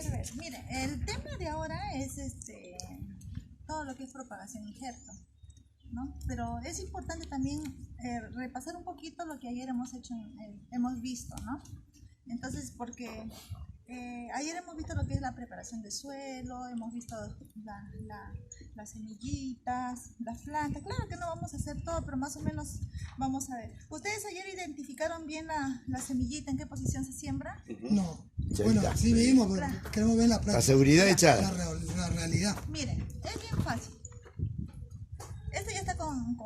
ver. Mire, el tema de ahora es todo lo que es propagación injerto, ¿no? Pero es importante también repasar un poquito lo que ayer hemos hecho, hemos visto, ¿no? Entonces, porque ayer hemos visto lo que es la preparación de suelo, hemos visto las semillitas, las plantas. Claro que no vamos a hacer todo, pero más o menos vamos a ver. ¿Ustedes ayer identificaron bien la semillita, en qué posición se siembra? No. Bueno, sí vimos, pero queremos ver la práctica. La seguridad echada. La realidad. Miren, es bien fácil. Esto ya está con un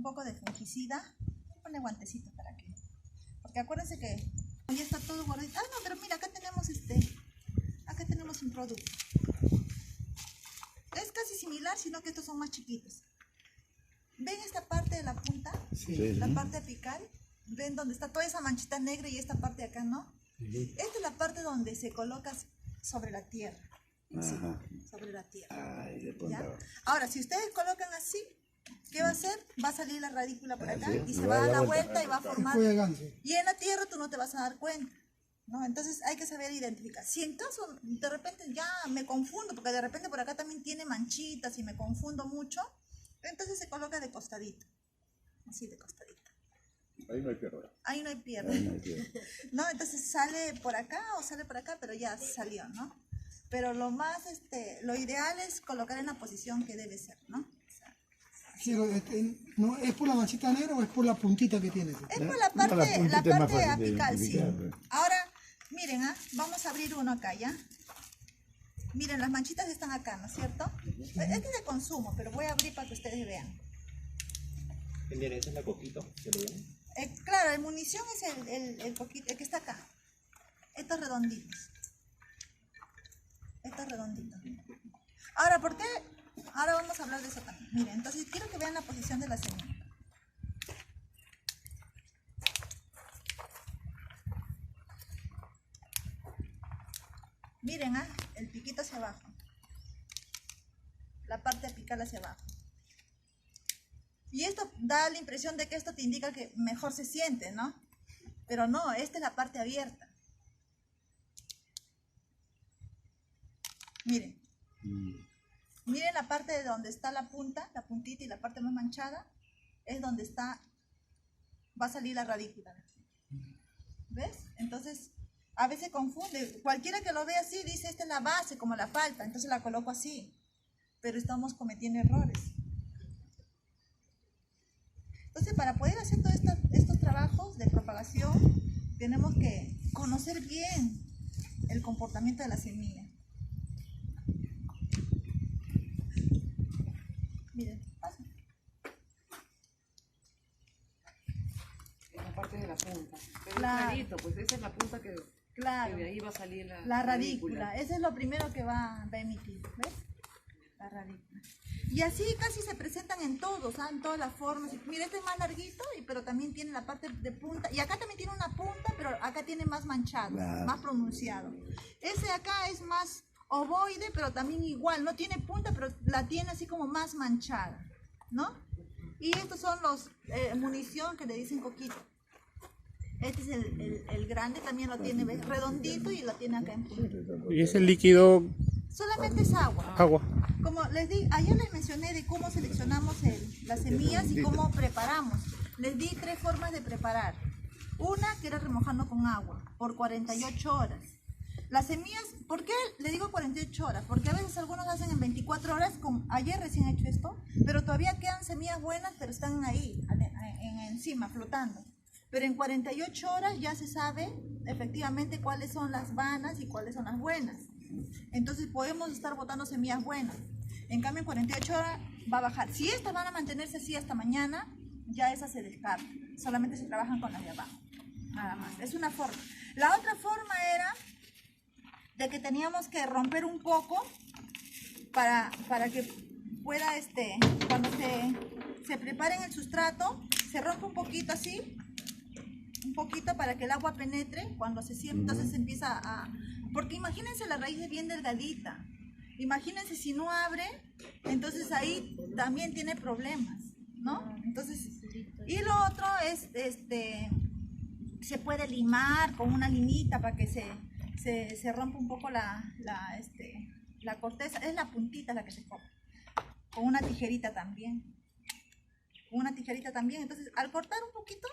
poco de fungicida. Voy a poner guantecitos para que. Porque acuérdense que ya está todo guardado. Ah, no, pero mira, acá tenemos un producto. Es casi similar, sino que estos son más chiquitos. ¿Ven esta parte de la punta? Sí. La parte apical. ¿Ven donde está toda esa manchita negra y esta parte de acá, no? Esta es la parte donde se coloca sobre la tierra. Sí, sobre la tierra. Ay, ¿Ya? Ahora, si ustedes colocan así, ¿qué va a hacer? Va a salir la radícula por acá y se le va a dar la vuelta. vuelta y va a formar. Y en la tierra tú no te vas a dar cuenta, ¿no? Entonces hay que saber identificar. Si en caso de repente ya me confundo, porque de repente por acá también tiene manchitas y me confundo mucho, entonces se coloca de costadito, así de costadito. Ahí no hay piedra. Ahí no hay piedra. ¿No? Entonces sale por acá o sale por acá, pero ya salió, ¿no? Pero lo más, lo ideal es colocar en la posición que debe ser, ¿no? Sí, no, ¿es por la manchita negra o es por la puntita que tiene? Es por la parte apical, sí. Ahora, miren, vamos a abrir uno acá, ¿ya? Miren, las manchitas están acá, ¿no es cierto? Este es de consumo, pero voy a abrir para que ustedes vean. Miren, esa es la coquito, ¿se lo ven? Claro, el munición es el coquito, el que está acá. Estos redonditos. Estos redonditos. Ahora, ¿por qué? Ahora vamos a hablar de eso también. Miren, entonces quiero que vean la posición de la semilla. Miren, el piquito hacia abajo. La parte apical hacia abajo. Y esto da la impresión de que esto te indica que mejor se siente, ¿no? Pero no, esta es la parte abierta. Miren. Miren la parte de donde está la punta, la puntita y la parte más manchada, es donde va a salir la radícula. ¿Ves? Entonces, a veces confunde. Cualquiera que lo vea así dice, esta es la base, como la falta, entonces la coloco así. Pero estamos cometiendo errores. Entonces, para poder hacer todos estos trabajos de propagación, tenemos que conocer bien el comportamiento de la semilla. Miren, pasa. En la parte de la punta. Pero Claro. clarito, pues esa es la punta que de ahí va a salir la radícula. Ese es lo primero que va a emitir, ¿ves? La radícula. Y así casi se presentan en todos, en todas las formas. Mira, este es más larguito, pero también tiene la parte de punta. Y acá también tiene una punta, pero acá tiene más manchado, más pronunciado. Ese acá es más ovoide, pero también igual. No tiene punta, pero la tiene así como más manchada, ¿no? Y estos son los munición que le dicen coquito. Este es el grande, también lo tiene, ¿ves? Redondito y lo tiene acá en punta. ¿Y ese líquido? Solamente es agua. Agua. Como les di, ayer les mencioné de cómo seleccionamos las semillas y cómo preparamos. Les di 3 formas de preparar. Una que era remojando con agua por 48 horas. Las semillas, ¿por qué le digo 48 horas? Porque a veces algunos hacen en 24 horas, ayer recién he hecho esto, pero todavía quedan semillas buenas, pero están ahí, encima, flotando. Pero en 48 horas ya se sabe efectivamente cuáles son las vanas y cuáles son las buenas. Entonces podemos estar botando semillas buenas. En cambio en 48 horas va a bajar. Si estas van a mantenerse así hasta mañana, ya esas se descartan. Solamente se trabajan con las de abajo. Nada más. Es una forma. La otra forma era de que teníamos que romper un poco para que pueda, cuando se prepare en el sustrato, se rompe un poquito así, un poquito para que el agua penetre. Cuando se siembra, entonces se empieza porque imagínense la raíz es bien delgadita. Imagínense si no abre, entonces ahí también tiene problemas, ¿no? Entonces, y lo otro es, se puede limar con una limita para que se se rompe un poco la corteza, es la puntita la que se corta, con una tijerita también, entonces al cortar un poquito,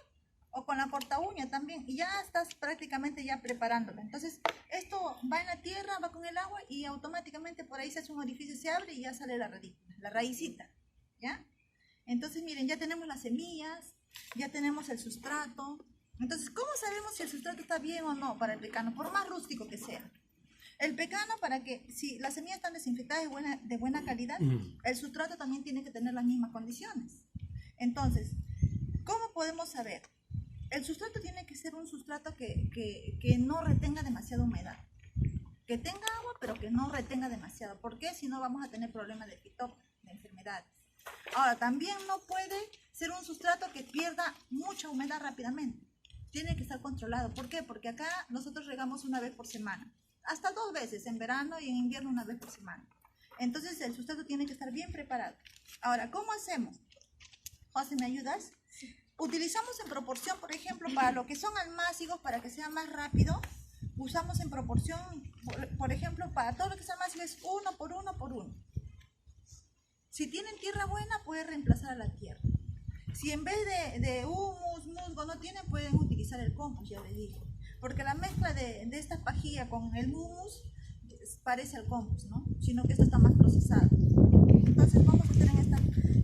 o con la corta uña también, y ya estás prácticamente ya preparándolo. Entonces esto va en la tierra, va con el agua y automáticamente por ahí se hace un orificio, se abre y ya sale la radícula, la raicita, ¿ya? Entonces miren, ya tenemos las semillas, ya tenemos el sustrato. Entonces, ¿cómo sabemos si el sustrato está bien o no para el pecano? Por más rústico que sea. El pecano, para que, si las semillas están desinfectadas de buena calidad, el sustrato también tiene que tener las mismas condiciones. Entonces, ¿cómo podemos saber? El sustrato tiene que ser un sustrato que no retenga demasiada humedad. Que tenga agua, pero que no retenga demasiado. ¿Por qué? Si no, vamos a tener problemas de fitóptera, de enfermedades. Ahora, también no puede ser un sustrato que pierda mucha humedad rápidamente. Tiene que estar controlado. ¿Por qué? Porque acá nosotros regamos una vez por semana. Hasta 2 veces, en verano y en invierno una vez por semana. Entonces, el sustrato tiene que estar bien preparado. Ahora, ¿cómo hacemos? José, ¿me ayudas? Utilizamos en proporción, por ejemplo, para lo que son almácigos, para que sea más rápido, usamos en proporción, por ejemplo, para todo lo que es almácigo es 1 por 1 por 1. Si tienen tierra buena, pueden reemplazar a la tierra. Si en vez de humus, musgo no tienen, pueden utilizar el compost, ya les dije. Porque la mezcla de esta pajilla con el humus parece al compost, ¿no? Sino que esto está más procesado. Entonces vamos a hacer en esta,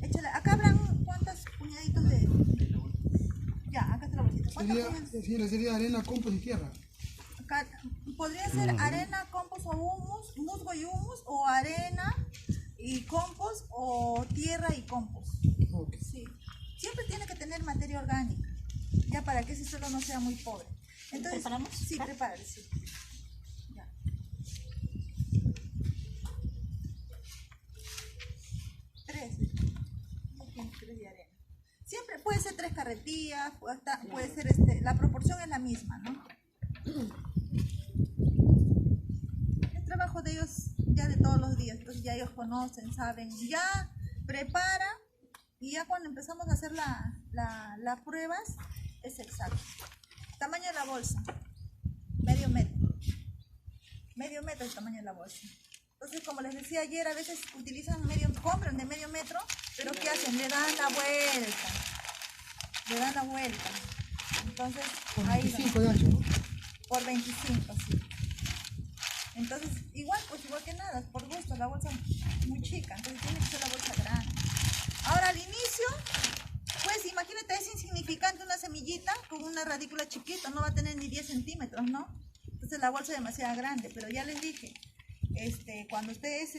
échale, acá habrán cuántos puñaditos de, ya, acá está la bolsita. Sería arena, compost y tierra. Acá, podría ser arena, compost o humus, musgo y humus, o arena y compost, o tierra y compost. Okay. Sí. Siempre tiene que tener materia orgánica, ya para que ese suelo no sea muy pobre. Entonces, ¿Preparamos? Sí, prepárale, sí. Ya. 3. 3 de arena. Siempre puede ser 3 carretillas, puede ser la proporción es la misma, ¿no? El trabajo de ellos ya de todos los días, entonces ya ellos conocen, saben, ya preparan. Y ya cuando empezamos a hacer las pruebas, es exacto. Tamaño de la bolsa, medio metro. Medio metro el tamaño de la bolsa. Entonces, como les decía ayer, a veces compran de medio metro, pero ¿qué hacen? Le dan la vuelta. Le dan la vuelta. Entonces, Por ahí 25 de ancho, ¿no? por 25, sí. Entonces, igual que nada, por gusto, la bolsa es muy chica, entonces tiene que ser la bolsa grande. Ahora al inicio, pues imagínate, es insignificante una semillita con una radícula chiquita, no va a tener ni 10 centímetros, ¿no? Entonces la bolsa es demasiado grande, pero ya les dije, cuando ustedes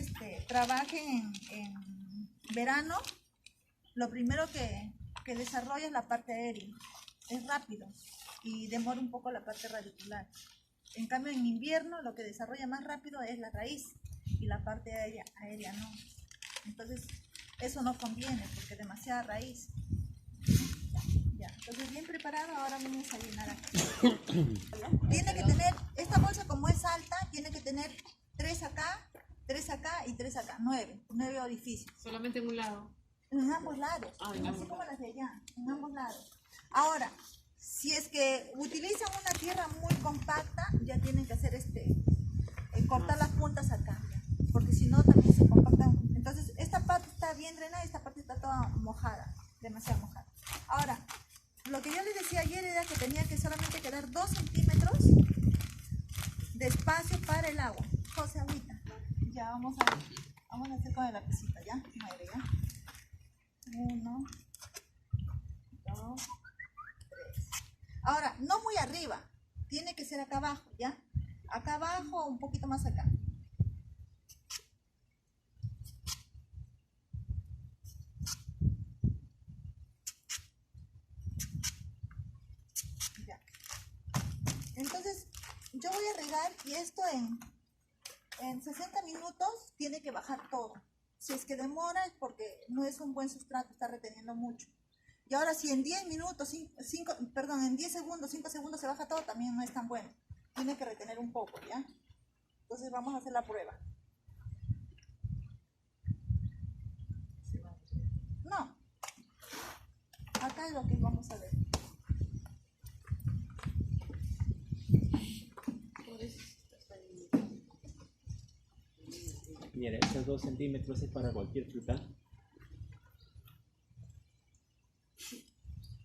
trabajen en verano, lo primero que desarrolla es la parte aérea, es rápido y demora un poco la parte radicular. En cambio en invierno lo que desarrolla más rápido es la raíz y la parte aérea no. Entonces eso no conviene porque es demasiada raíz. Ya, entonces bien preparado, ahora vamos a llenar aquí. Tiene que tener, esta bolsa como es alta, tiene que tener 3 acá y 3 acá, 9 orificios. Solamente en un lado. En ambos lados, así como las de allá, en ambos lados. Ahora, si es que utilizan una tierra muy compacta, ya tienen que hacer cortar las puntas acá, porque si no también se compactan. Entonces, esta parte está bien drenada y esta parte está toda mojada, demasiado mojada. Ahora, lo que yo les decía ayer era que tenía que solamente quedar 2 centímetros de espacio para el agua. José, agüita. Ya, vamos a hacer con el lapicito, ¿ya? Mueve, ¿ya? 1, 2, 3. Ahora, no muy arriba, tiene que ser acá abajo, ¿ya? Acá abajo o un poquito más acá. Ya. Entonces, yo voy a regar y esto en 60 minutos tiene que bajar todo. Si es que demora es porque no es un buen sustrato, está reteniendo mucho. Y ahora si en 10 minutos, en 10 segundos, 5 segundos se baja todo, también no es tan bueno. Tiene que retener un poco, ¿ya? Entonces vamos a hacer la prueba. No. Acá es lo que vamos a ver. Por eso está Ingeniera, estos 2 centímetros es para cualquier fruta.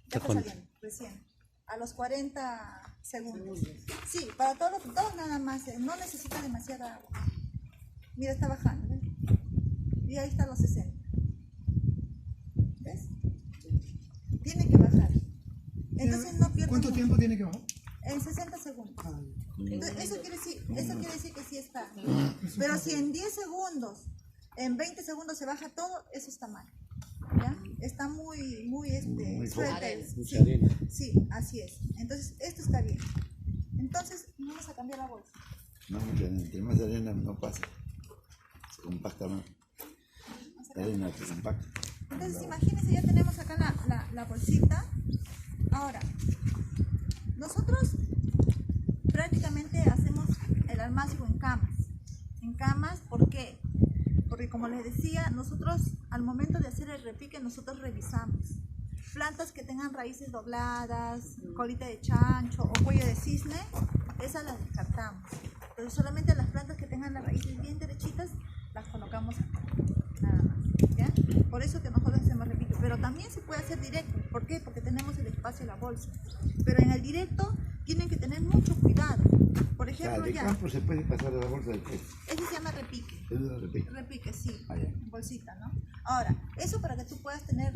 Ya está saliendo, recién. A los 40 segundos. Sí, para todos los frutos nada más. No necesita demasiada agua. Mira, está bajando. ¿Ves? Y ahí están los 60. ¿Ves? Tiene que bajar. Entonces no pierde ¿Cuánto mucho. tiempo tiene que bajar? En 60 segundos. Ah, Entonces, eso quiere decir que sí está. Pero si en 10 segundos, en 20 segundos se baja todo, eso está mal. ¿Ya? Está muy suelta. Mucha arena. Sí, así es. Entonces, esto está bien. Entonces, vamos a cambiar la bolsa. No, mucha arena. Entre más arena no pasa. Se compacta más. La arena se compacta. Entonces, imagínense, ya tenemos acá la bolsita. Ahora, nosotros prácticamente hacemos el almácigo en camas. En camas, ¿por qué? Porque como les decía, nosotros al momento de hacer el repique, nosotros revisamos. Plantas que tengan raíces dobladas, colita de chancho o cuello de cisne, esas las descartamos. Pero solamente las plantas que tengan las raíces bien derechitas, las colocamos acá, nada más. ¿Ya? Por eso que nosotros hacemos repique. Pero también se puede hacer directo. ¿Por qué? Porque tenemos el espacio en la bolsa. Pero en el directo tienen que tener mucho cuidado. Por ejemplo, ¿De ya, campo se puede pasar a la bolsa del pez? ese se llama repique. Eso es el repique. Repique, sí, Ah, ya. bolsita, ¿no? Ahora, eso para que tú puedas tener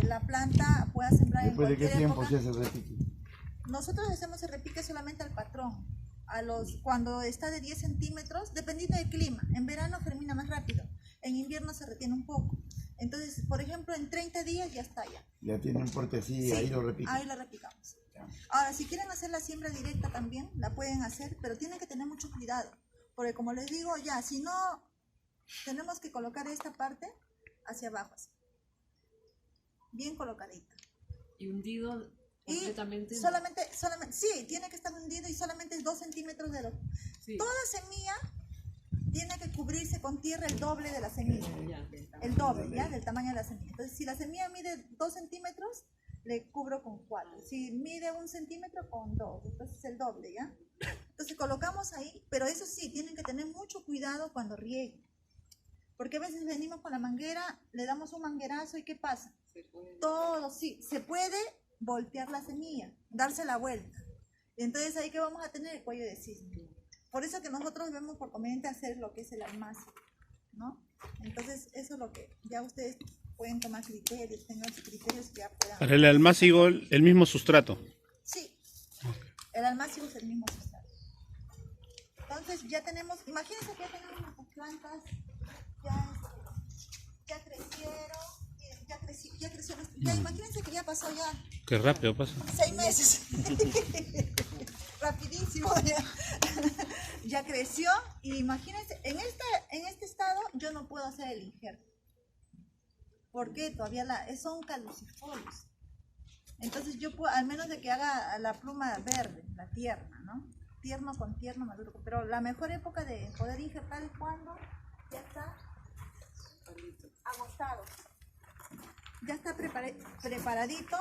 la planta, puedas sembrar en ¿Después de qué cualquier tiempo época. se hace el repique? Nosotros hacemos el repique solamente al patrón. Cuando está de 10 centímetros, dependiendo del clima. En verano germina más rápido, en invierno se retiene un poco. Entonces, por ejemplo, en 30 días ya está ya. Ya tiene un porte así, Sí, ahí lo repique. ahí lo repicamos. Ya. Ahora, si quieren hacer la siembra directa también, la pueden hacer, pero tienen que tener mucho cuidado. Porque como les digo, ya, si no, tenemos que colocar esta parte hacia abajo, así. Bien colocadita. Y hundido Y completamente. solamente, sí, tiene que estar hundido y solamente 2 centímetros de lo... Sí. Toda semilla tiene que cubrirse con tierra el doble de la semilla. Ya. El doble, ¿ya? Del tamaño de la semilla. Entonces, si la semilla mide 2 centímetros, le cubro con 4. Si mide 1 centímetro, con 2. Entonces, el doble, ¿ya? Entonces, colocamos ahí, pero eso sí, tienen que tener mucho cuidado cuando rieguen. Porque a veces venimos con la manguera, le damos un manguerazo y ¿qué pasa? Se puede. Todo, sí, se puede voltear la semilla, darse la vuelta. Y entonces ahí que vamos a tener el cuello de cisne. Por eso que nosotros vemos por conveniente hacer lo que es el almácigo, ¿no? Entonces eso es lo que ya ustedes pueden tomar criterios, tengan sus criterios y ya puedan. Para el almácigo, el mismo sustrato. Sí, el almácigo es el mismo sustrato. Entonces ya tenemos, imagínense que ya tenemos nuestras plantas, ya crecieron, ya imagínense que ya pasó ya Qué rápido pasa. 6 meses. Rapidísimo. Ya creció. Y imagínense, en este estado yo no puedo hacer el injerto. Porque todavía son caducifolios. Entonces yo puedo, al menos de que haga la pluma verde, la tierna, ¿no? Tierno con tierno, maduro. Pero la mejor época de poder injertar es cuando ya está agostado. Ya está preparadito.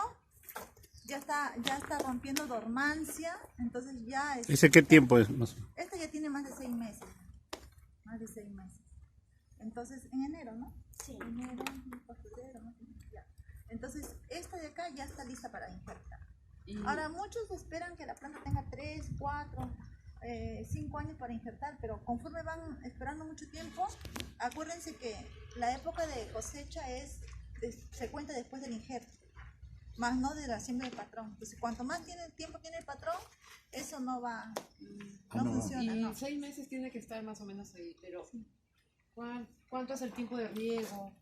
Ya está rompiendo dormancia, entonces ya es... ¿Ese qué tiempo es? Más o menos? Este ya tiene más de 6 meses. Más de 6 meses. Entonces, en enero, ¿no? Sí. Enero, febrero, ¿no? Ya. Entonces, esta de acá ya está lista para injertar. Ahora, muchos esperan que la planta tenga 3, 4, 5 años para injertar, pero conforme van esperando mucho tiempo, acuérdense que la época de cosecha se cuenta después del injerto. Más no de la siembra del patrón. Entonces, cuanto más tiempo tiene el patrón, eso no va, no funciona. Y No. 6 meses tiene que estar más o menos ahí, pero ¿cuánto es el tiempo de riego?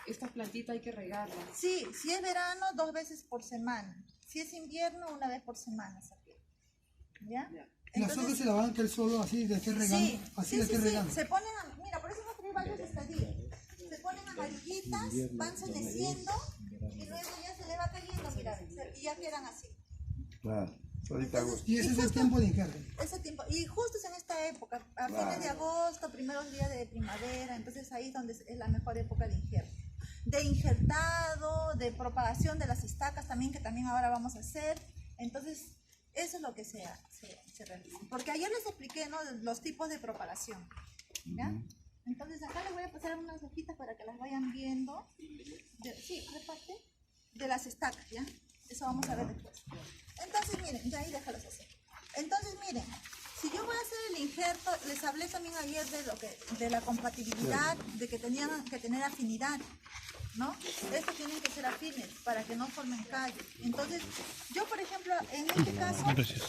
Esta plantita hay que regarla. Sí, si es verano, 2 veces por semana. Si es invierno, 1 vez por semana. ¿Ya? Ya. Las hojas se la van a caer solo así, de esté regando. Sí, Así sí, de sí, esté sí. regando. Se ponen, mira, por eso no hay varios estadios. Se ponen amarillitas, van feneciendo y luego ya se le va cayendo, mira, y ya quedan así. Claro. Ahorita agosto. Y ese es el tiempo de injerto. Ese tiempo, y justo es en esta época, a fines de agosto, primeros días de primavera, entonces ahí es donde es la mejor época de injerto. De injertado, de propagación de las estacas también, que también ahora vamos a hacer. Entonces, eso es lo que se realiza. Porque ayer les expliqué, ¿no?, los tipos de propagación. ¿Ya? Entonces acá les voy a pasar unas hojitas para que las vayan viendo. Sí, reparte. De las estacas, ¿ya? Eso vamos a ver después. Entonces, miren, ya ahí déjalos así. Entonces, miren, si yo voy a hacer el injerto, les hablé también ayer de la compatibilidad, de que tenían que tener afinidad, ¿no? Estos tienen que ser afines para que no formen callos. Entonces, yo, por ejemplo, en este caso, Gracias.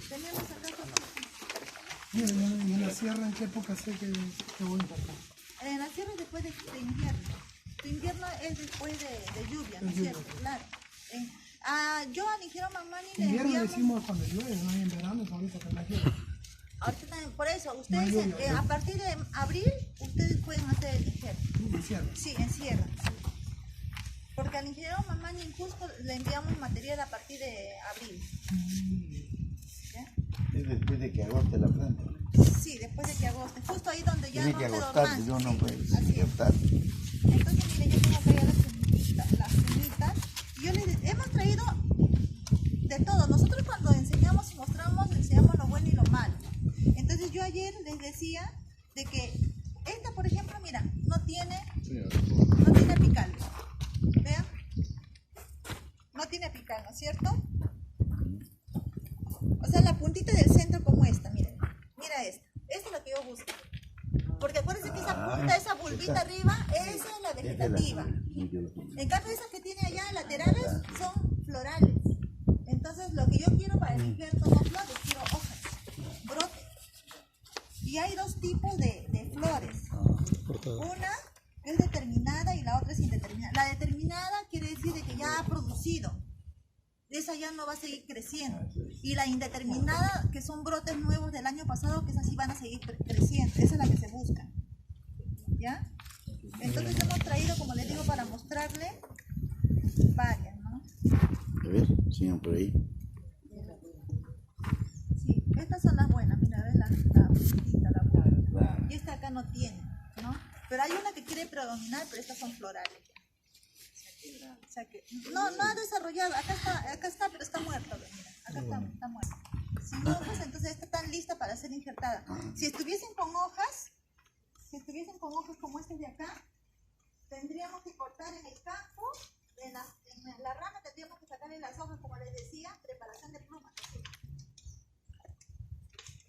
tenemos acá... Y en la sierra, ¿en qué época sé que voy a importar? En la sierra es después de invierno. Tu invierno es después de lluvia, ¿no es cierto? Claro. Yo a Nigero Mamani le Invierno enviamos... decimos cuando llueve, no hay en verano, es ahorita que la llueve. Ahorita también, por eso, No ustedes hay lluvia, a partir de abril, ustedes pueden hacer el injerto. En sierra. Sí, en sierra. Sí. Porque al ingeniero Mamani en Cusco le enviamos material a partir de abril. ¿Ya? Es después de que agote la planta. Sí, después de que agoste. Justo ahí donde ya Tiene no que quedó agostarse, más. yo no Sí, puedo así es. injertar. Entonces, miren, yo tengo acá ya las semitas. Y yo hemos traído de todo. Nosotros cuando enseñamos y mostramos, enseñamos lo bueno y lo malo. Entonces yo ayer les decía de que esta, por ejemplo, mira, no tiene apical. Vean. No tiene apical, ¿no es cierto? O sea, la puntita del centro como esta, miren. Mira esta. Esta es la que yo busco. Porque acuérdense que esa punta, esa bulbita arriba, esa es la vegetativa. En cambio, esas que tiene allá laterales son florales. Entonces, lo que yo quiero para el injerto no flores, quiero hojas, brotes. Y hay dos tipos de flores. Una es determinada y la otra es indeterminada. La determinada quiere decir de que ya ha producido. Esa ya no va a seguir creciendo. Y la indeterminada, que son brotes nuevos del año pasado, que esas sí van a seguir creciendo. Esa es la que se busca. ¿Ya? Entonces hemos traído, como les digo, para mostrarle varias, ¿no? A ver, sigan por ahí. Sí, estas son las buenas. Mira, ves la puntita, la punta. Y esta acá no tiene, ¿no? Pero hay una que quiere predominar, pero estas son florales. O sea que no ha desarrollado, acá está, pero está muerto, mira, acá está muerto. Sin hojas, entonces esta está lista para ser injertada. Si estuviesen con hojas como estas de acá, tendríamos que cortar en el campo, en la rama tendríamos que sacarle las hojas, como les decía, preparación de plumas. ¿Sí?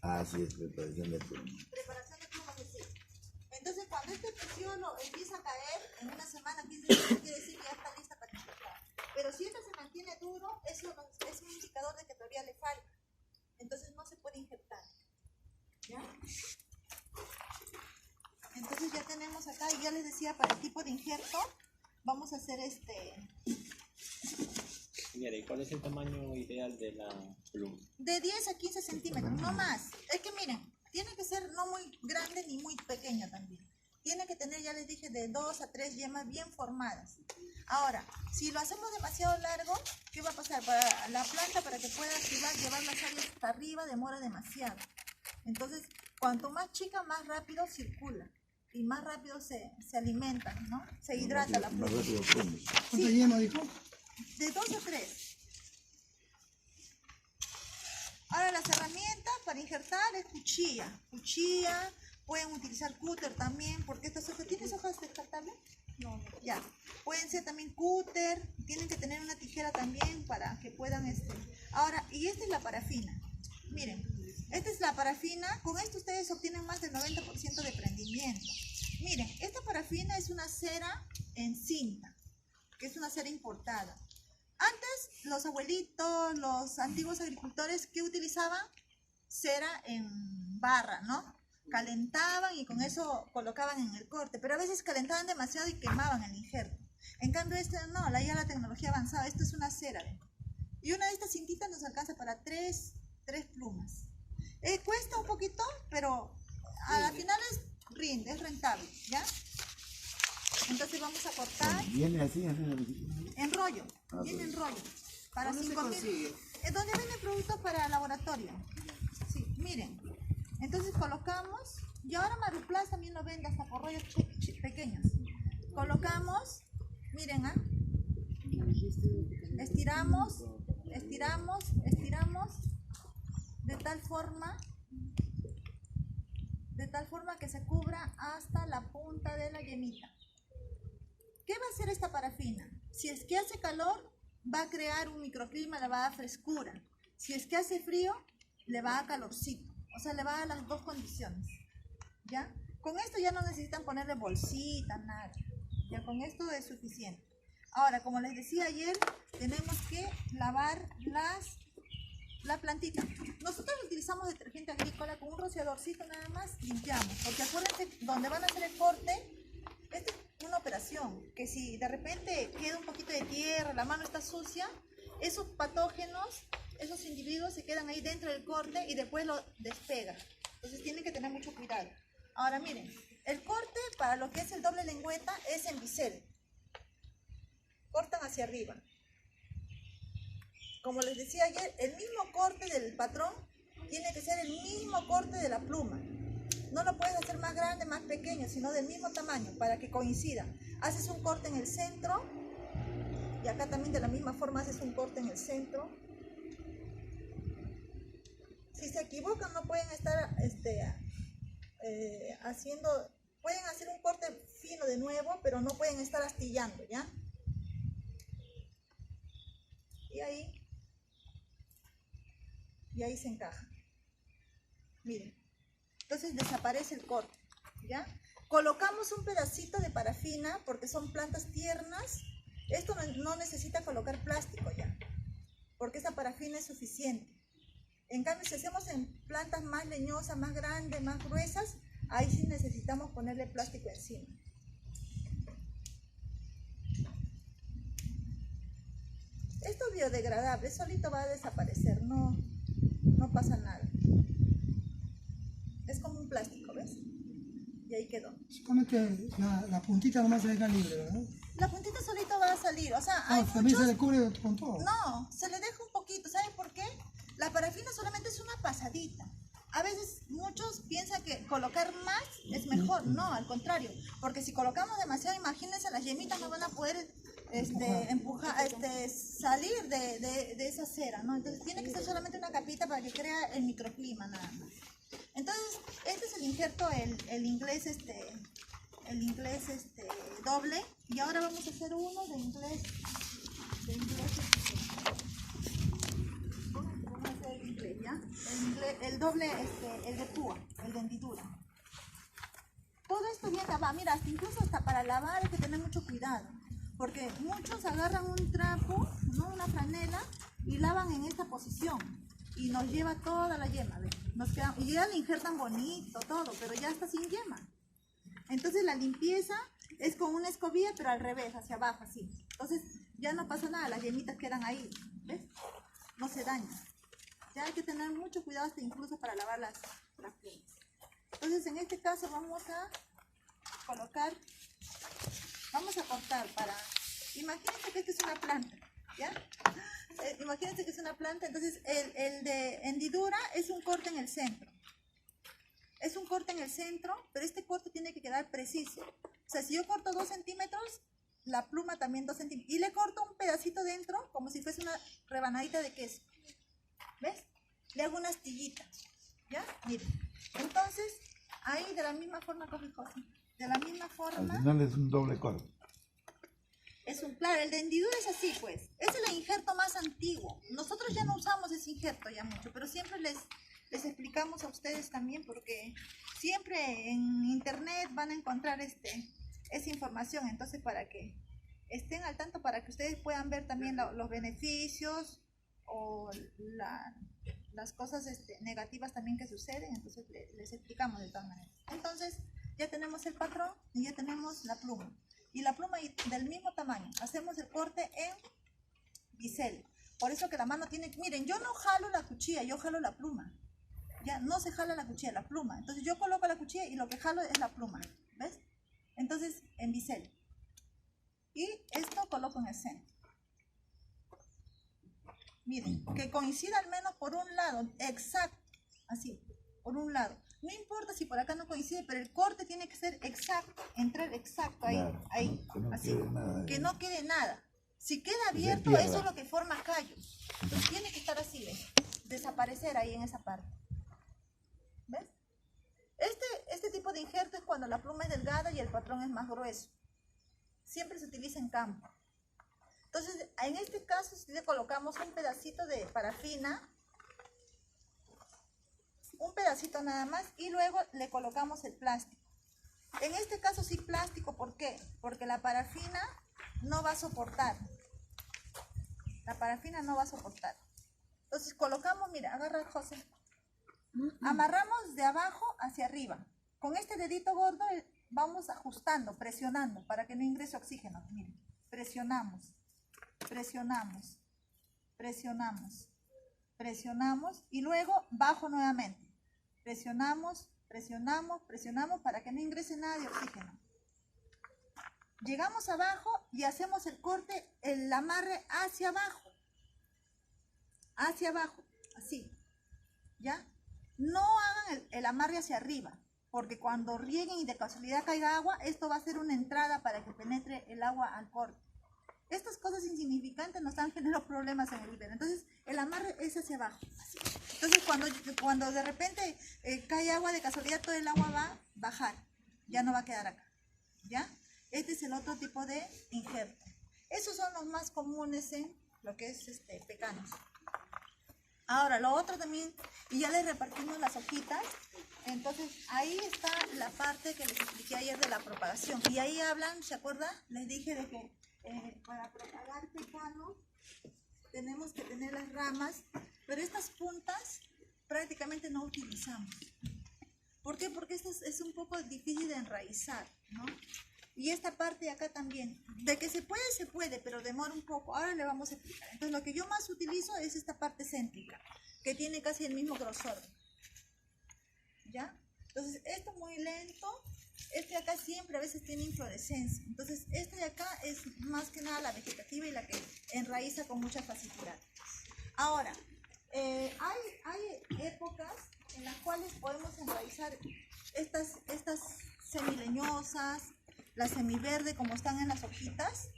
Así es, preparación de plumas. Preparación de plumas, sí. Entonces, cuando este peciolo empieza a caer en una semana, 15 días, quiere decir que ya está lista para injertar. Pero si este se mantiene duro, eso es un indicador de que todavía le falta. Entonces no se puede injertar. ¿Ya? Entonces ya tenemos acá, y ya les decía, para el tipo de injerto, vamos a hacer Mira, ¿y cuál es el tamaño ideal de la pluma? de 10 a 15 centímetros, no más. Es que miren, tiene que ser no muy grande ni muy pequeño también. Tiene que tener, ya les dije, de 2 a 3 yemas bien formadas. Ahora, si lo hacemos demasiado largo, ¿qué va a pasar? Para la planta, para que pueda activar, llevar las áreas hasta arriba, demora demasiado. Entonces, cuanto más chica, más rápido circula. Y más rápido se alimenta, ¿no? Se hidrata la planta. Más rápido plumas. ¿Cuánta yema dijo? De 2 a 3. Ahora las herramientas para injertar es cuchilla. Cuchilla, pueden utilizar cúter también, porque estas hojas, ¿tienes hojas descartables? No. Ya. Pueden ser también cúter, tienen que tener una tijera también para que puedan Ahora, y esta es la parafina. Miren, esta es la parafina, con esto ustedes obtienen más del 90% de prendimiento. Miren, esta parafina es una cera en cinta, que es una cera importada. Antes, los abuelitos, los antiguos agricultores, ¿qué utilizaban? Cera en barra, ¿no? Calentaban y con eso colocaban en el corte, pero a veces calentaban demasiado y quemaban el injerto. En cambio, no, ya la tecnología avanzada, esto es una cera, ¿ven? Y una de estas cintitas nos alcanza para tres plumas. Cuesta un poquito, pero a la final rinde, es rentable, ¿ya? Entonces vamos a cortar. Viene así, En rollo, viene en rollo. Para 5.000. ¿Dónde venden productos para laboratorio? Sí, miren. Entonces colocamos, y ahora Maruplas también lo vende hasta por rollos pequeños. Colocamos, miren, estiramos, de tal de tal forma que se cubra hasta la punta de la yemita. ¿Qué va a hacer esta parafina? Si es que hace calor, va a crear un microclima, le va a dar frescura. Si es que hace frío, le va a dar calorcito. O sea, le va a dar las dos condiciones. ¿Ya? Con esto ya no necesitan ponerle bolsita, nada. Ya con esto es suficiente. Ahora, como les decía ayer, tenemos que lavar la plantita. Nosotros utilizamos detergente agrícola con un rociadorcito nada más, limpiamos. Porque acuérdense, donde van a hacer el corte, esta es una operación, que si de repente queda un poquito de tierra, la mano está sucia, esos patógenos, esos individuos se quedan ahí dentro del corte y después lo despegan. Entonces tienen que tener mucho cuidado. Ahora miren, el corte para lo que es el doble lengüeta es en bisel. Cortan hacia arriba. Como les decía ayer, el mismo corte del patrón tiene que ser el mismo corte de la pluma. No lo puedes hacer más grande, más pequeño, sino del mismo tamaño para que coincida. Haces un corte en el centro y acá también de la misma forma haces un corte en el centro. Si se equivocan no pueden estar pueden hacer un corte fino de nuevo, pero no pueden estar astillando, ¿ya? Y ahí se encaja. Miren. Entonces desaparece el corte, ¿ya? Colocamos un pedacito de parafina porque son plantas tiernas. Esto no necesita colocar plástico ya, porque esta parafina es suficiente. En cambio, si hacemos en plantas más leñosas, más grandes, más gruesas, ahí sí necesitamos ponerle plástico encima. Esto es biodegradable, solito va a desaparecer, no pasa nada. Es como un plástico, ¿ves? Y ahí quedó. Solamente la puntita nomás se deja libre, ¿verdad? La puntita solito va a salir, o sea, hay también muchos... se le cubre con todo. No, se le deja un poquito, ¿saben por qué? La parafina solamente es una pasadita. A veces muchos piensan que colocar más es mejor, no, al contrario, porque si colocamos demasiado, imagínense, las yemitas no van a poder salir de esa cera, ¿no? Entonces tiene que ser solamente una capita para que crea el microclima nada más. Entonces, este es el injerto, el inglés doble, y ahora vamos a hacer uno de inglés vamos a hacer el inglés, ¿ya? El doble, el de púa, el de hendidura. Todo esto bien lavado, mira, incluso hasta para lavar hay que tener mucho cuidado, porque muchos agarran un trapo, ¿no? Una franela, y lavan en esta posición. Y nos lleva toda la yema, ¿ves? Y ya le injertan bonito, todo, pero ya está sin yema. Entonces la limpieza es con una escobilla, pero al revés, hacia abajo, así. Entonces ya no pasa nada, las yemitas quedan ahí, ¿ves? No se dañan. Ya hay que tener mucho cuidado hasta incluso para lavar las plumas. Entonces en este caso vamos a colocar, vamos a cortar para... Imagínense que esta es una planta, ¿ya? Imagínense que es una planta, entonces el de hendidura es un corte en el centro. Es un corte en el centro, pero este corte tiene que quedar preciso. O sea, si yo corto 2 centímetros, la pluma también 2 centímetros. Y le corto un pedacito dentro, como si fuese una rebanadita de queso. ¿Ves? Le hago una astillita. ¿Ya? Miren. Entonces, ahí de la misma forma, coge José. De la misma forma. Al final es un doble corte. Claro, el de hendidura es así, pues. Es el injerto más antiguo. Nosotros ya no usamos ese injerto ya mucho, pero siempre les explicamos a ustedes también, porque siempre en internet van a encontrar esa información. Entonces, para que estén al tanto, para que ustedes puedan ver también los beneficios o las cosas negativas también que suceden. Entonces, les explicamos de todas maneras. Entonces, ya tenemos el patrón y ya tenemos la pluma. Y la pluma del mismo tamaño. Hacemos el corte en bisel. Por eso que la mano tiene... Miren, yo no jalo la cuchilla, yo jalo la pluma. Ya no se jala la cuchilla, la pluma. Entonces yo coloco la cuchilla y lo que jalo es la pluma. ¿Ves? Entonces, en bisel. Y esto coloco en el centro. Miren, que coincida al menos por un lado. Exacto. Así, por un lado. No importa si por acá no coincide, pero el corte tiene que ser exacto, entrar exacto ahí, Claro, ahí, que no así, quede nada, que no quede nada. Si queda abierto, pierda. eso es lo que forma callos. Entonces tiene que estar así, ¿ves? Desaparecer ahí en esa parte. ¿Ves? Este tipo de injerto es cuando la pluma es delgada y el patrón es más grueso. Siempre se utiliza en campo. Entonces, en este caso, si le colocamos un pedacito de parafina, un pedacito nada más, y luego le colocamos el plástico. En este caso sí plástico, ¿por qué? Porque la parafina no va a soportar. La parafina no va a soportar. Entonces colocamos, mira, agarra José. Amarramos de abajo hacia arriba. Con este dedito gordo vamos ajustando, presionando, para que no ingrese oxígeno. Miren, presionamos, presionamos, presionamos, presionamos y luego bajo nuevamente. Presionamos, presionamos, presionamos para que no ingrese nada de oxígeno. Llegamos abajo y hacemos el corte, el amarre hacia abajo. Hacia abajo, así. ¿Ya? No hagan el amarre hacia arriba, porque cuando rieguen y de casualidad caiga agua, esto va a ser una entrada para que penetre el agua al corte. Estas cosas insignificantes nos han generado problemas en el vivero. Entonces, el amarre es hacia abajo. Así. Entonces, cuando de repente cae agua de casualidad, todo el agua va a bajar. Ya no va a quedar acá. ¿Ya? Este es el otro tipo de injerto. Esos son los más comunes en lo que es pecanos. Ahora, lo otro también, y ya les repartimos las hojitas. Entonces, ahí está la parte que les expliqué ayer de la propagación. Y ahí hablan, ¿se acuerdan? Les dije de que para propagar pecano tenemos que tener las ramas, pero estas puntas prácticamente no utilizamos. ¿Por qué? Porque esto es un poco difícil de enraizar, ¿no? Y esta parte de acá también, de que se puede, pero demora un poco. Ahora le vamos a explicar. Entonces lo que yo más utilizo es esta parte céntrica, que tiene casi el mismo grosor. ¿Ya? Entonces esto muy lento. Este de acá siempre a veces tiene inflorescencia. Entonces este de acá es más que nada la vegetativa y la que enraiza con mucha facilidad. Ahora, hay épocas en las cuales podemos enraizar estas semileñosas, las semiverde como están en las hojitas,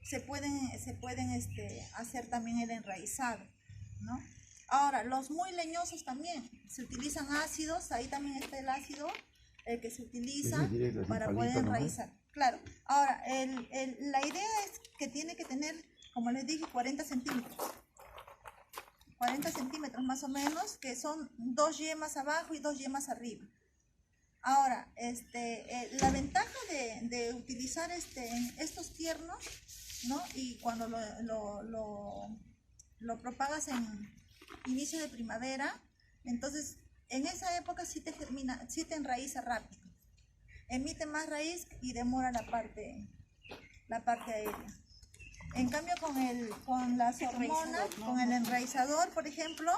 se pueden hacer también el enraizado, ¿no? Ahora, los muy leñosos también, se utilizan ácidos, ahí también está el ácido que se utiliza para poder enraizar. Claro, ahora, la idea es que tiene que tener, como les dije, 40 centímetros. 40 centímetros más o menos, que son 2 yemas abajo y 2 yemas arriba. Ahora, la ventaja de utilizar estos tiernos, ¿no? Y cuando lo propagas en inicio de primavera, entonces en esa época sí te germina, sí te enraiza rápido. Emite más raíz y demora la parte aérea. En cambio con las hormonas, con el enraizador, por ejemplo,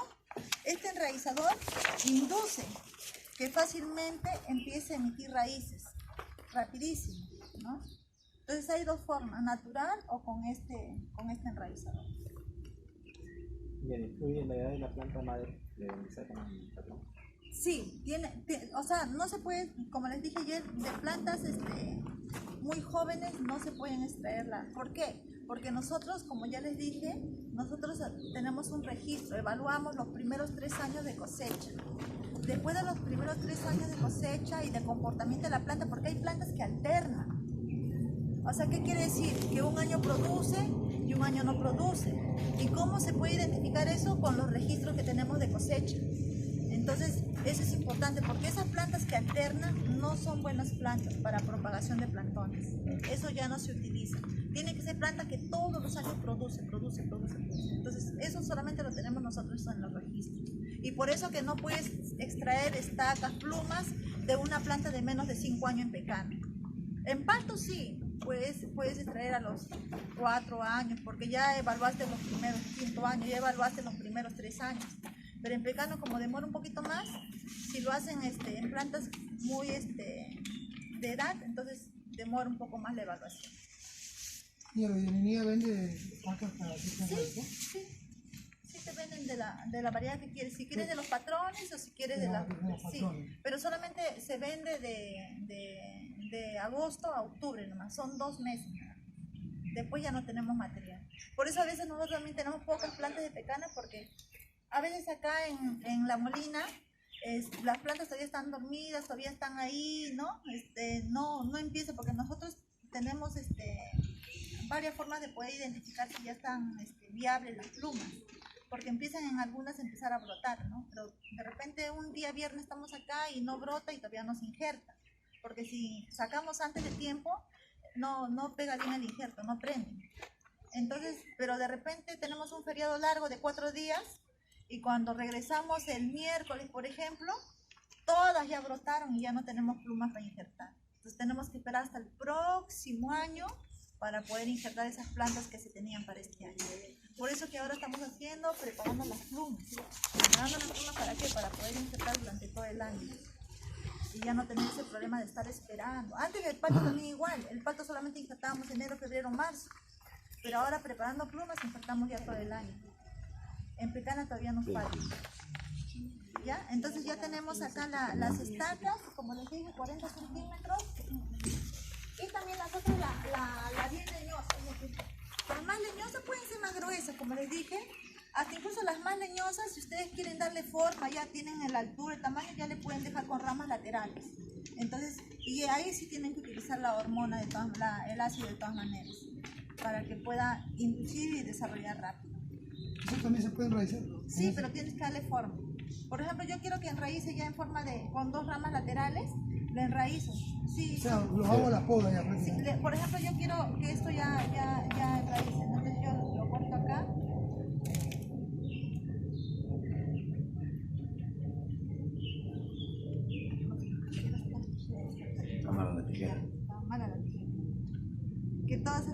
este enraizador induce que fácilmente empiece a emitir raíces, rapidísimo, ¿no? Entonces hay dos formas, natural o con este enraizador. Bien, ¿influye en la edad de la planta madre de donde sacan el patrón? Sí, o sea, no se puede, como les dije ayer, de plantas muy jóvenes no se pueden extraerla. ¿Por qué? Porque nosotros, como ya les dije, nosotros tenemos un registro, evaluamos los primeros 3 años de cosecha. Después de los primeros 3 años de cosecha y de comportamiento de la planta, porque hay plantas que alternan. O sea, ¿qué quiere decir? Que un año produce y un año no produce. ¿Y cómo se puede identificar eso? Con los registros que tenemos de cosecha. Entonces, eso es importante, porque esas plantas que alternan no son buenas plantas para propagación de plantones. Eso ya no se utiliza. Tiene que ser planta que todos los años produce. Entonces, eso solamente lo tenemos nosotros en los registros. Y por eso que no puedes extraer estacas, plumas de una planta de menos de 5 años en pecano. En pasto sí, puedes extraer a los 4 años, porque ya evaluaste los primeros 5 años, ya evaluaste los primeros 3 años. Pero en pecano, como demora un poquito más, si lo hacen en plantas muy de edad, entonces demora un poco más la evaluación. ¿Y la bienvenida vende vacas para que se Sí te venden de la variedad que quieres. Si quieres de los patrones o si quieres de las... Sí, pero solamente se vende de agosto a octubre nomás, son 2 meses. Después ya no tenemos material. Por eso a veces nosotros también tenemos pocas plantas de pecana, porque a veces acá en La Molina las plantas todavía están dormidas, todavía están ahí, ¿no? No empieza porque nosotros tenemos varias formas de poder identificar si ya están viables las plumas, porque empiezan en algunas a empezar a brotar, ¿no? Pero de repente un día viernes estamos acá y no brota y todavía no se injerta, porque si sacamos antes de tiempo, no pega bien el injerto, no prende. Entonces, pero de repente tenemos un feriado largo de 4 días y cuando regresamos el miércoles, por ejemplo, todas ya brotaron y ya no tenemos plumas para injertar. Entonces tenemos que esperar hasta el próximo año para poder injertar esas plantas que se tenían para este año. Por eso que ahora estamos preparando las plumas. ¿Preparando las plumas para qué? Para poder injertar durante todo el año. Y ya no tener ese problema de estar esperando. Antes del palto también igual. El palto solamente injertábamos enero, febrero, marzo. Pero ahora preparando plumas injertamos ya todo el año. En pecana todavía nos falta. ¿Ya? Entonces ya tenemos acá las estacas, como les dije, 40 centímetros. Y también las otras, la bien leñosa. Las más leñosas pueden ser más gruesas, como les dije. Hasta incluso las más leñosas, si ustedes quieren darle forma, ya tienen la altura, el tamaño, ya le pueden dejar con ramas laterales. Entonces, y ahí sí tienen que utilizar la hormona, el ácido de todas maneras, para que pueda inducir y desarrollar rápido. ¿Eso también se puede enraizar? Sí, pero tienes que darle forma. Por ejemplo, yo quiero que enraíce ya en forma con 2 ramas laterales, le enraízo. Sí, O sea, sí. lo hago a la poda ya Sí, prácticamente. por ejemplo, yo quiero que esto ya enraíce, entonces yo lo corto acá. Cámara la tijera. Está mala la tijera. Que todas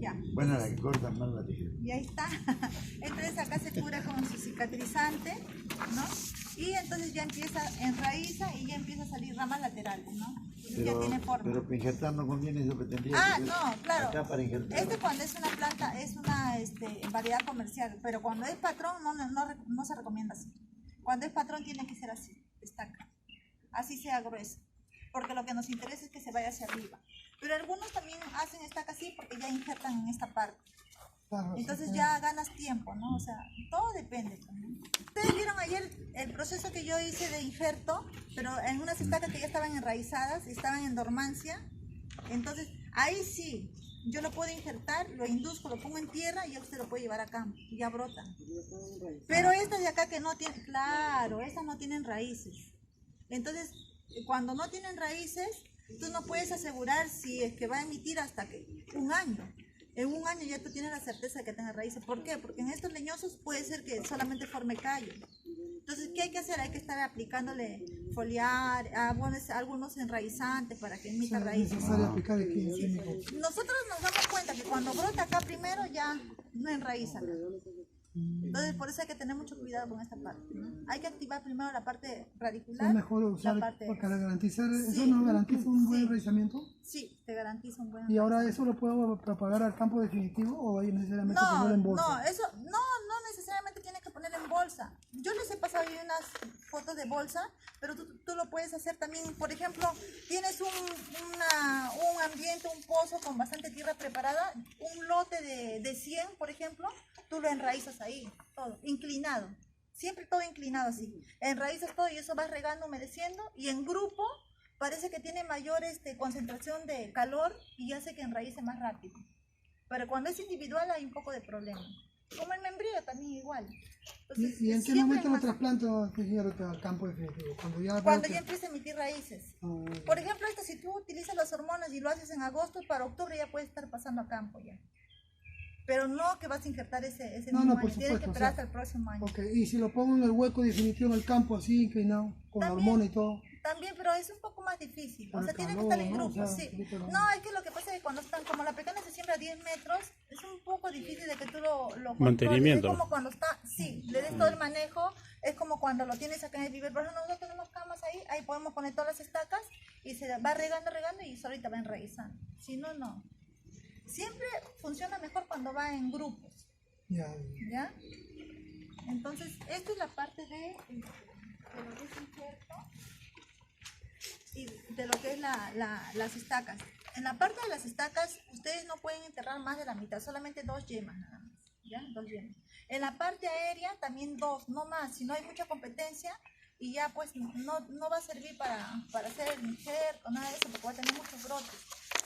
ya. Buena la que corta, mala la tijera. Y ahí está. Entonces acá se cura con su cicatrizante, ¿no? Y entonces ya empieza, enraiza y ya empieza a salir ramas laterales, ¿no? Entonces ya tiene forma. Pero para injertar no conviene eso que tendría. Ah, no, claro. Acá para injertar. Cuando es una planta, es una variedad comercial, pero cuando es patrón no se recomienda así. Cuando es patrón tiene que ser así, estaca. Así sea grueso, porque lo que nos interesa es que se vaya hacia arriba. Pero algunos también hacen estaca así porque ya injertan en esta parte. Claro, Entonces sí, ya ganas tiempo, ¿no? O sea, todo depende. ¿No? Ustedes vieron ayer el proceso que yo hice de injerto, pero en unas estacas que ya estaban enraizadas, estaban en dormancia. Entonces, ahí sí, yo lo puedo injertar, lo induzco, lo pongo en tierra y ya usted lo puede llevar a campo y ya brotan. Pero estas de acá que no tienen, claro, estas no tienen raíces. Entonces, cuando no tienen raíces, tú no puedes asegurar si es que va a emitir hasta que 1 año. En 1 año ya tú tienes la certeza de que tenga raíces. ¿Por qué? Porque en estos leñosos puede ser que solamente forme callo. Entonces, ¿qué hay que hacer? Hay que estar aplicándole foliar, algunos enraizantes para que emita raíces. Es necesario aplicar el químico. Nosotros nos damos cuenta que cuando brota acá primero ya no enraiza. Entonces, por eso hay que tener mucho cuidado con esta parte, ¿no? Hay que activar primero la parte radicular. Es mejor usar la parte... para garantizar, ¿eso Sí. no garantiza un buen Sí. enraizamiento? Sí, te garantiza un buen ¿Y ahora eso lo puedo propagar al campo definitivo o hay necesariamente No, ponerlo en bolsa? no, eso no necesariamente tienes que poner en bolsa. Yo les he pasado ahí unas fotos de bolsa, pero tú lo puedes hacer también. Por ejemplo, tienes un ambiente, un pozo con bastante tierra preparada, un lote de 100, por ejemplo, tú lo enraizas ahí, todo, inclinado. Siempre todo inclinado así. Enraizas todo y eso vas regando, humedeciendo y en grupo parece que tiene mayor concentración de calor y hace que enraíce más rápido. Pero cuando es individual hay un poco de problema. Como el membrillo también igual. Entonces, ¿Y en qué siempre momento lo más- trasplanto al campo definitivo? Cuando ya, Cuando veo ya que- empieza a emitir raíces. Ah, Por ejemplo, si tú utilizas las hormonas y lo haces en agosto, para octubre ya puedes estar pasando a campo ya. Pero no que vas a injertar ese No, mismo no, por año. Tienes que supuesto, esperar o sea, hasta el próximo año. ok, y si lo pongo en el hueco definitivo en el campo así inclinado, con la También. hormona y todo. También, pero es un poco más difícil. Por O sea, el tiene que calor, estar en ¿no? O grupo, sea, sí. sí, pero- No, es que lo que pasa es que cuando están, como la pecana se siembra a 10 metros, es un poco difícil de que tú lo controles. Mantenimiento. Es como cuando está, sí, le des todo el manejo, es como cuando lo tienes acá en el vivero. Por ejemplo, nosotros tenemos camas ahí podemos poner todas las estacas y se va regando y solita va enraizando. Si no, no. Siempre funciona mejor cuando va en grupos. Ya, ¿Ya? Entonces, esta es la parte de lo que es injerto y de lo que es las estacas. En la parte de las estacas, ustedes no pueden enterrar más de la mitad, solamente 2 yemas nada más, ¿ya? 2 yemas. En la parte aérea, también 2, no más. Si no hay mucha competencia, y ya pues no va a servir para hacer el injerto, nada de eso, porque va a tener muchos brotes.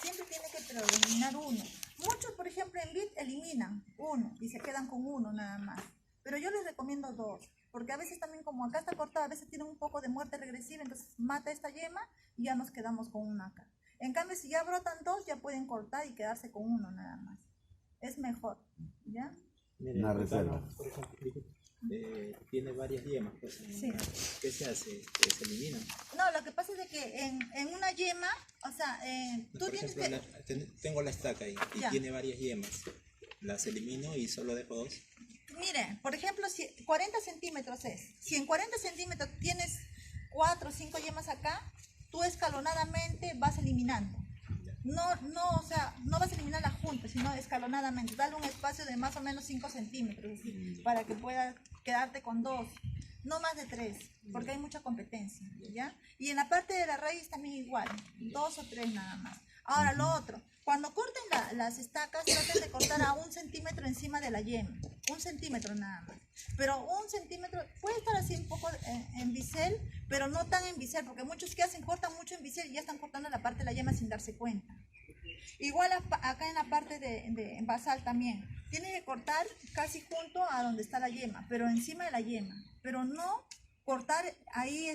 Siempre tiene que predominar uno. Muchos, por ejemplo, en vid eliminan uno y se quedan con uno nada más. Pero yo les recomiendo dos, porque a veces también como acá está cortada, a veces tienen un poco de muerte regresiva, entonces mata esta yema y ya nos quedamos con una acá. En cambio, si ya brotan dos, ya pueden cortar y quedarse con uno nada más. Es mejor, ¿ya? Mire, Una acá, reserva. por ejemplo, tiene varias yemas, pues, Sí. ¿qué se hace? ¿Se eliminan? No, lo que pasa es de que en una yema, o sea, tú Por tienes ejemplo, que... tengo la estaca ahí y Ya. tiene varias yemas. Las elimino y solo dejo dos. Mire, por ejemplo, si 40 centímetros es. Si en 40 centímetros tienes 4 o 5 yemas acá, tú escalonadamente vas eliminando. O sea, no vas a eliminarla juntas, sino escalonadamente. Dale un espacio de más o menos 5 centímetros, así, para que puedas quedarte con 2. No más de 3, porque hay mucha competencia, ¿ya? Y en la parte de la raíz también igual, 2 o 3 nada más. Ahora, lo otro, cuando corten las estacas, traten de cortar a 1 centímetro encima de la yema, 1 centímetro nada más. Pero 1 centímetro puede estar así un poco en bisel, pero no tan en bisel, porque muchos que hacen cortan mucho en bisel y ya están cortando la parte de la yema sin darse cuenta. Igual acá en la parte de basal también, tiene que cortar casi junto a donde está la yema, pero encima de la yema, pero no cortar ahí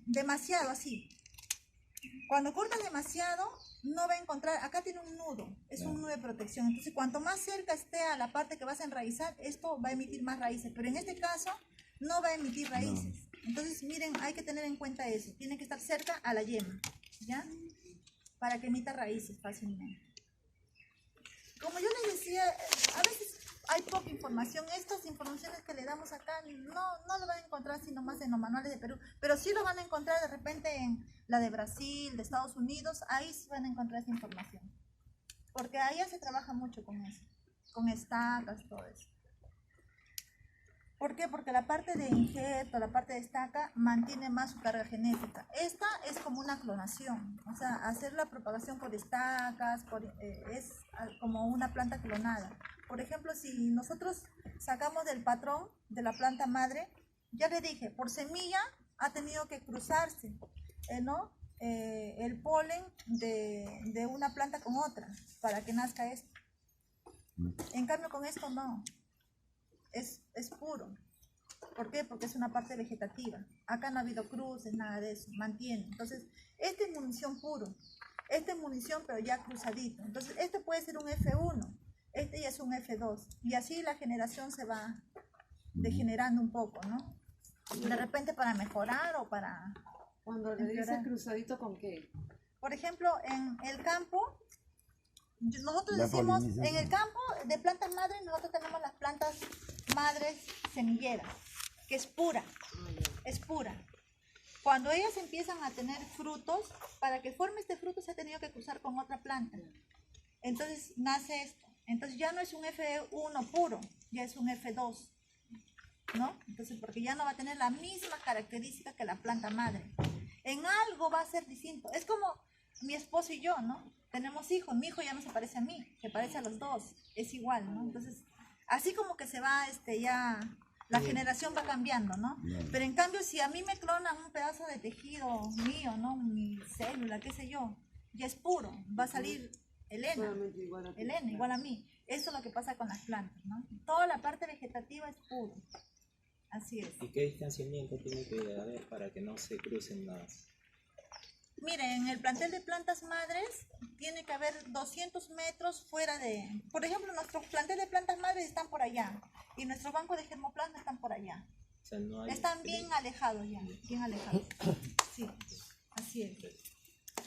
demasiado así. Cuando cortas demasiado, no va a encontrar, acá tiene un nudo, es un nudo de protección, entonces cuanto más cerca esté a la parte que vas a enraizar, esto va a emitir más raíces, pero en este caso no va a emitir raíces. Entonces miren, hay que tener en cuenta eso, tiene que estar cerca a la yema, ¿ya? Para que emita raíces fácilmente. Como yo les decía, a veces hay poca información. Estas informaciones que le damos acá no lo van a encontrar sino más en los manuales de Perú, pero sí lo van a encontrar de repente en la de Brasil, de Estados Unidos, ahí sí van a encontrar esa información. Porque allá se trabaja mucho con eso, con estacas, todo eso. ¿Por qué? Porque la parte de injerto, la parte de estaca, mantiene más su carga genética. Esta es como una clonación, o sea, hacer la propagación por estacas, es como una planta clonada. Por ejemplo, si nosotros sacamos del patrón de la planta madre, ya le dije, por semilla ha tenido que cruzarse, ¿no? El polen de una planta con otra, para que nazca esto. En cambio, con esto no. Es puro. ¿Por qué? Porque es una parte vegetativa. Acá no ha habido cruces, nada de eso, mantiene. Entonces, esta es munición puro. Esta es munición, pero ya cruzadito. Entonces, este puede ser un F1, este ya es un F2. Y así la generación se va degenerando un poco, ¿no? De repente para mejorar o para... Cuando le dices cruzadito, ¿con qué? Por ejemplo, en el campo, nosotros La decimos, polinización. en el campo de plantas madres, nosotros tenemos las plantas madres semilleras, que es pura, es pura. Cuando ellas empiezan a tener frutos, para que forme este fruto se ha tenido que cruzar con otra planta. Entonces nace esto. Entonces ya no es un F1 puro, ya es un F2, ¿no? Entonces, porque ya no va a tener las mismas características que la planta madre. En algo va a ser distinto. Es como mi esposo y yo, ¿no? Tenemos hijos, mi hijo ya no se parece a mí, se parece a los dos, es igual, ¿no? Entonces, así como que se va, ya, la generación va cambiando, ¿no? Pero en cambio, si a mí me clonan un pedazo de tejido mío, ¿no? Mi célula, qué sé yo, ya es puro, va a salir Elena, Solamente igual a ti. Elena, igual a mí. Eso es lo que pasa con las plantas, ¿no? Toda la parte vegetativa es puro. Así es. ¿Y qué distanciamiento tiene que haber para que no se crucen las... Miren, en el plantel de plantas madres tiene que haber 200 metros fuera de... Por ejemplo, nuestros plantel de plantas madres están por allá y nuestros bancos de germoplasma están por allá. O sea, no hay... Están bien alejados ya, bien alejados. Sí, así es.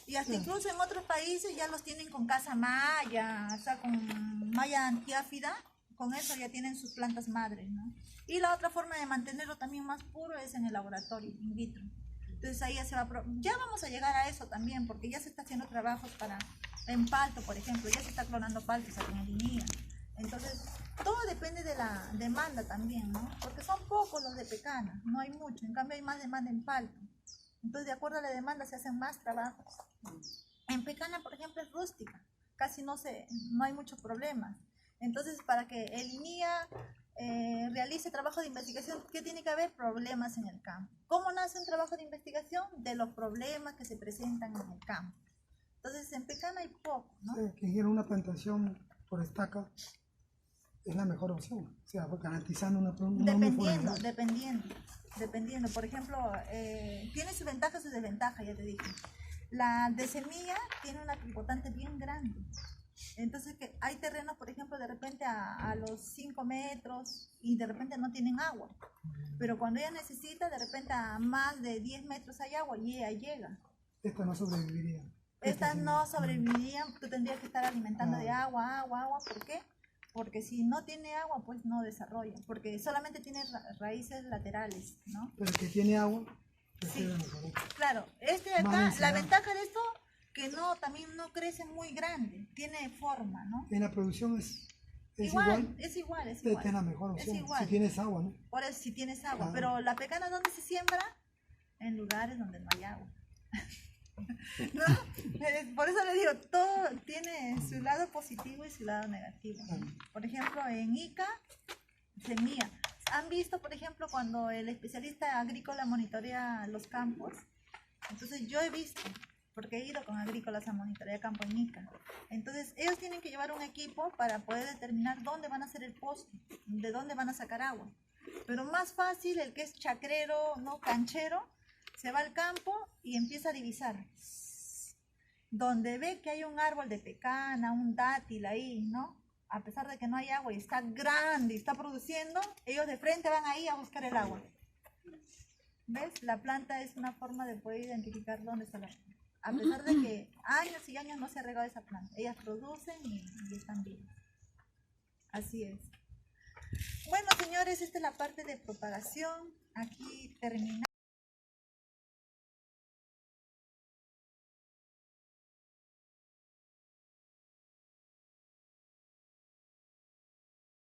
Y hasta incluso en otros países ya los tienen con casa maya, o sea, con malla antiáfida, con eso ya tienen sus plantas madres, ¿no? Y la otra forma de mantenerlo también más puro es en el laboratorio, in vitro. Entonces ahí ya se va ya vamos a llegar a eso también, porque ya se está haciendo trabajos en palto, por ejemplo, ya se está clonando paltos aquí en Linía. Entonces, todo depende de la demanda también, ¿no? Porque son pocos los de pecana, no hay mucho, en cambio hay más demanda en palto. Entonces, de acuerdo a la demanda se hacen más trabajos. En pecana, por ejemplo, es rústica, casi no hay muchos problemas. Entonces, para que el INIA realice trabajo de investigación, ¿qué tiene que haber? Problemas en el campo. ¿Cómo nace un trabajo de investigación? De los problemas que se presentan en el campo. Entonces, en Pecana hay poco, ¿no? Que hiciera una plantación por estaca es la mejor opción. O sea, garantizando una Dependiendo, uniformidad. dependiendo. Por ejemplo, tiene sus ventajas y sus desventajas, ya te dije. La de semilla tiene una tripotante bien grande. Entonces, que hay terrenos, por ejemplo, de repente a los 5 metros y de repente no tienen agua. Pero cuando ella necesita, de repente a más de 10 metros hay agua y ella llega. Esta no sobreviviría. Estas no sobrevivirían, tú tendrías que estar alimentando de agua. ¿Por qué? Porque si no tiene agua, pues no desarrolla, porque solamente tiene raíces laterales, ¿no? Pero el que tiene agua, Sí. mejor. Claro, este de acá, la ventaja de esto, que no, también no crece muy grande, tiene forma, ¿no? En la producción es igual. Es igual. Esta es la mejor opción, igual. si tienes agua, ¿no? Por eso, si tienes agua, Claro. pero la pecana, ¿dónde se siembra? En lugares donde no hay agua. ¿No? Por eso le digo, todo tiene su lado positivo y su lado negativo. Por ejemplo, en Ica, semilla. ¿Han visto, por ejemplo, cuando el especialista agrícola monitorea los campos? Entonces yo he visto, porque he ido con agrícolas a monitorear campo en Ica. Entonces ellos tienen que llevar un equipo para poder determinar dónde van a hacer el pozo, de dónde van a sacar agua. Pero más fácil, el que es chacrero, no canchero, se va al campo y empieza a divisar. Donde ve que hay un árbol de pecana, un dátil ahí, ¿no? A pesar de que no hay agua y está grande y está produciendo, ellos de frente van ahí a buscar el agua. ¿Ves? La planta es una forma de poder identificar dónde está la planta. A pesar de que años y años no se ha regado esa planta. Ellas producen y están vivas. Así es. Bueno, señores, esta es la parte de propagación. Aquí termina.